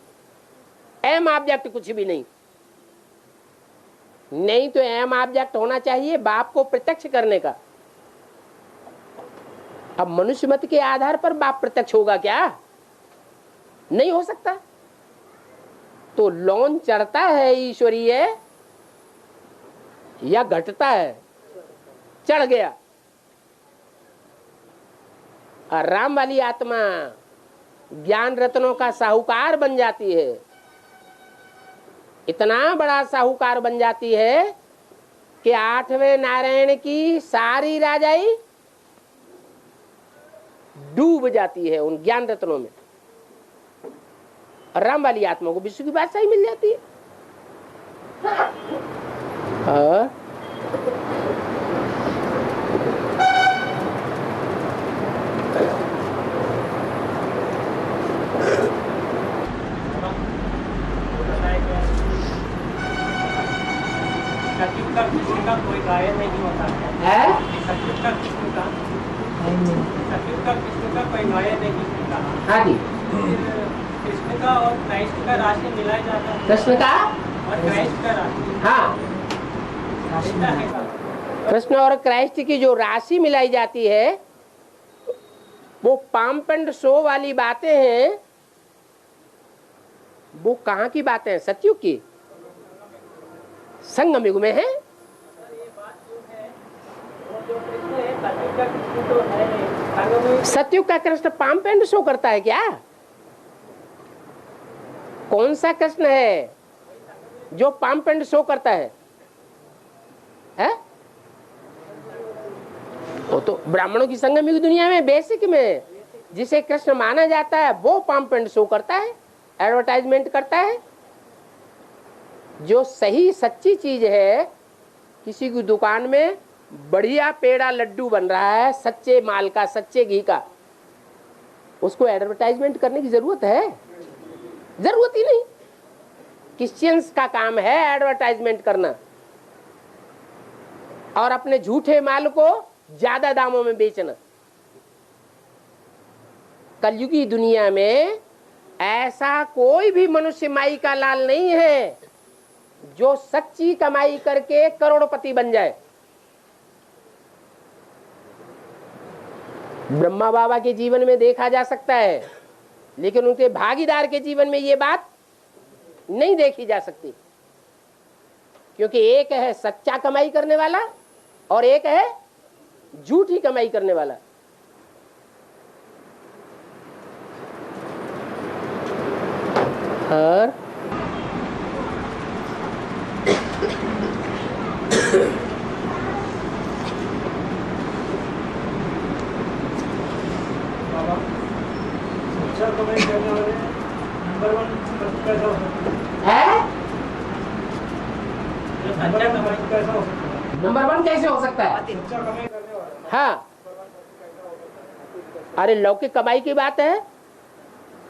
एम ऑब्जेक्ट कुछ भी नहीं। नहीं तो एम ऑब्जेक्ट होना चाहिए बाप को प्रत्यक्ष करने का। अब मनुष्य मत के आधार पर बाप प्रत्यक्ष होगा क्या? नहीं हो सकता। तो लोन चढ़ता है ईश्वरीय या घटता है? चढ़ गया। और राम वाली आत्मा ज्ञान रत्नों का साहूकार बन जाती है। इतना बड़ा साहूकार बन जाती है कि 8वें नारायण की सारी राजाई डूब जाती है उन ज्ञान रत्नों में। और राम वाली आत्मा को विश्व की बादशाही मिल जाती है। और सतयुग का कृष्ण का कोई गायन नहीं होता है। सतयुग का कृष्ण का कोई गायन नहीं होता। हाँ जी। कृष्ण का और क्राइस्ट का राशि मिलाया जाता है। कृष्ण का और क्राइस्ट का राशि, हाँ, कृष्ण और क्राइस्ट की जो राशि मिलाई जाती है वो पंप एंड शो वाली बातें हैं। वो कहाँ की बातें हैं? सतयुग की, संगम युग में है। सतयुग का कृष्ण पंप एंड शो करता है क्या? कौन सा कृष्ण है जो पंप एंड शो करता है? वो तो ब्राह्मणों की संगम युग दुनिया में बेसिक में जिसे कृष्ण माना जाता है वो पंप एंड शो करता है, एडवर्टाइजमेंट करता है। जो सही सच्ची चीज है, किसी की दुकान में बढ़िया पेड़ा लड्डू बन रहा है सच्चे माल का, सच्चे घी का, उसको एडवर्टाइजमेंट करने की जरूरत है? जरूरत ही नहीं। क्रिश्चियंस का काम है एडवर्टाइजमेंट करना और अपने झूठे माल को ज्यादा दामों में बेचना। कलयुगी दुनिया में ऐसा कोई भी मनुष्य माई का लाल नहीं है जो सच्ची कमाई करके करोड़पति बन जाए। ब्रह्मा बाबा के जीवन में देखा जा सकता है, लेकिन उनके भागीदार के जीवन में ये बात नहीं देखी जा सकती, क्योंकि एक है सच्चा कमाई करने वाला और एक है झूठी कमाई करने वाला। और अच्छा कमाई करने वाले नंबर 1 कैसा हो सकता है? है? अच्छा कमाई कैसा हो सकता है? नंबर 1 कैसे हो सकता है? अच्छा कमाई करने वाला। हाँ, अरे लौकिक कमाई की बात है।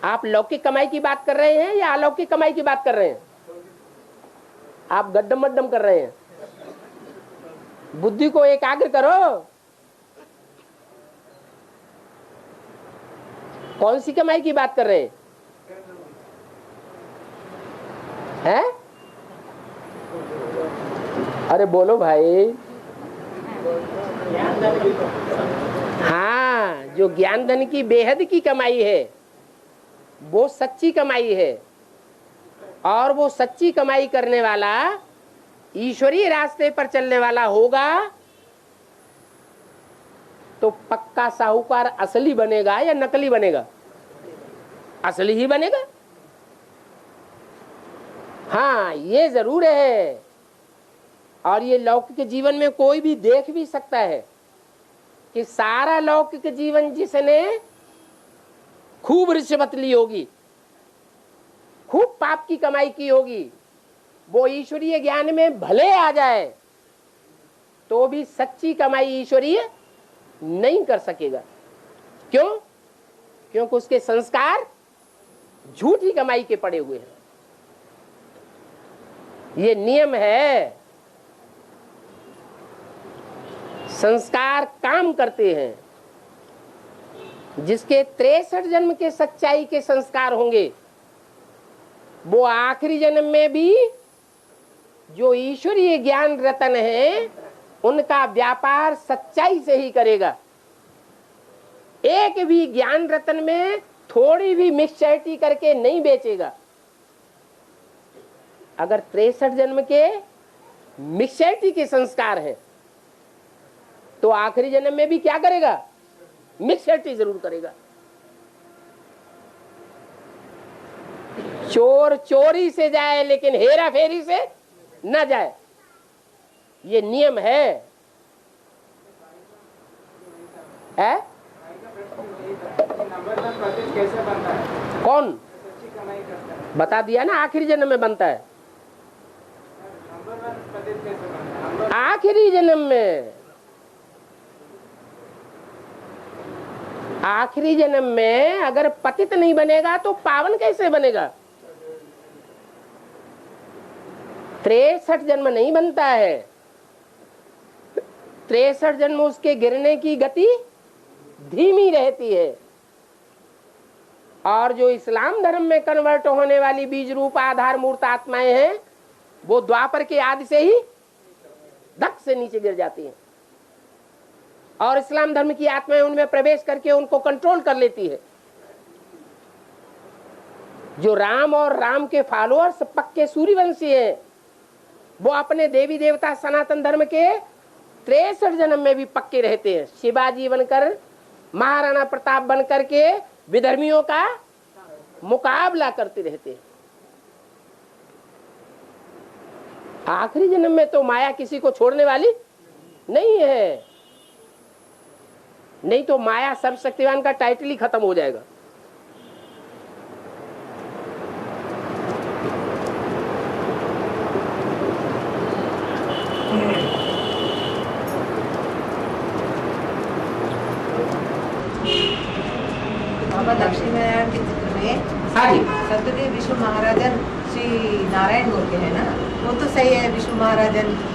आप लौकिक कमाई की बात कर रहे हैं या अलौकिक कमाई की बात कर रहे हैं? आप गड्डम मड्डम कर रहे हैं। बुद्धि को एकाग्र करो। कौन सी कमाई की बात कर रहे हैं? अरे बोलो भाई। ज्ञान धन की तो हाँ, जो ज्ञान धन की बेहद की कमाई है वो सच्ची कमाई है, और वो सच्ची कमाई करने वाला ईश्वरीय रास्ते पर चलने वाला होगा तो पक्का साहूकार असली बनेगा या नकली बनेगा? असली ही बनेगा। हाँ, ये जरूर है। और ये लौकिक जीवन में कोई भी देख भी सकता है कि सारा लौकिक जीवन जिसने खूब रिश्वत ली होगी, खूब पाप की कमाई की होगी, वो ईश्वरीय ज्ञान में भले आ जाए तो भी सच्ची कमाई ईश्वरीय नहीं कर सकेगा। क्यों? क्योंकि उसके संस्कार झूठी कमाई के पड़े हुए हैं। ये नियम है। संस्कार काम करते हैं। जिसके 63 जन्म के सच्चाई के संस्कार होंगे वो आखिरी जन्म में भी जो ईश्वरीय ज्ञान रतन है उनका व्यापार सच्चाई से ही करेगा। एक भी ज्ञान रतन में थोड़ी भी मिक्सचैरिटी करके नहीं बेचेगा। अगर 63 जन्म के मिक्सचैरिटी के संस्कार हैं तो आखिरी जन्म में भी क्या करेगा? मिक्सचैरिटी जरूर करेगा। चोर चोरी से जाए लेकिन हेरा फेरी से न जाए, ये नियम है। कैसे बनता है? कौन सच्ची कमाई करता है? बता दिया ना, आखिरी जन्म में बनता है। नंबर 1 पतित कैसे बनता है? आखिरी जन्म में, आखिरी जन्म में अगर पतित नहीं बनेगा तो पावन कैसे बनेगा? 63 जन्म नहीं बनता है। 63 जन्म उसके गिरने की गति धीमी रहती है। और जो इस्लाम धर्म में कन्वर्ट होने वाली बीज रूप आधार मूर्त आत्माएं हैं वो द्वापर के आदि से ही धक से नीचे गिर जाती हैं और इस्लाम धर्म की आत्माएं उनमें प्रवेश करके उनको कंट्रोल कर लेती है। जो राम और राम के फॉलोअर्स पक्के सूर्यवंशी हैं वो अपने देवी देवता सनातन धर्म के 63 जन्म में भी पक्के रहते हैं। शिवाजी बनकर, महाराणा प्रताप बनकर के विधर्मियों का मुकाबला करते रहते हैं। आखिरी जन्म में तो माया किसी को छोड़ने वाली नहीं है। नहीं तो माया सर्वशक्तिवान का टाइटल ही खत्म हो जाएगा। बाबा लक्ष्मी नारायण के चित्र में हाँ जी। सतदेव विष्णु महाराजन श्री नारायण बोल के है ना, वो तो सही है। विष्णु महाराजन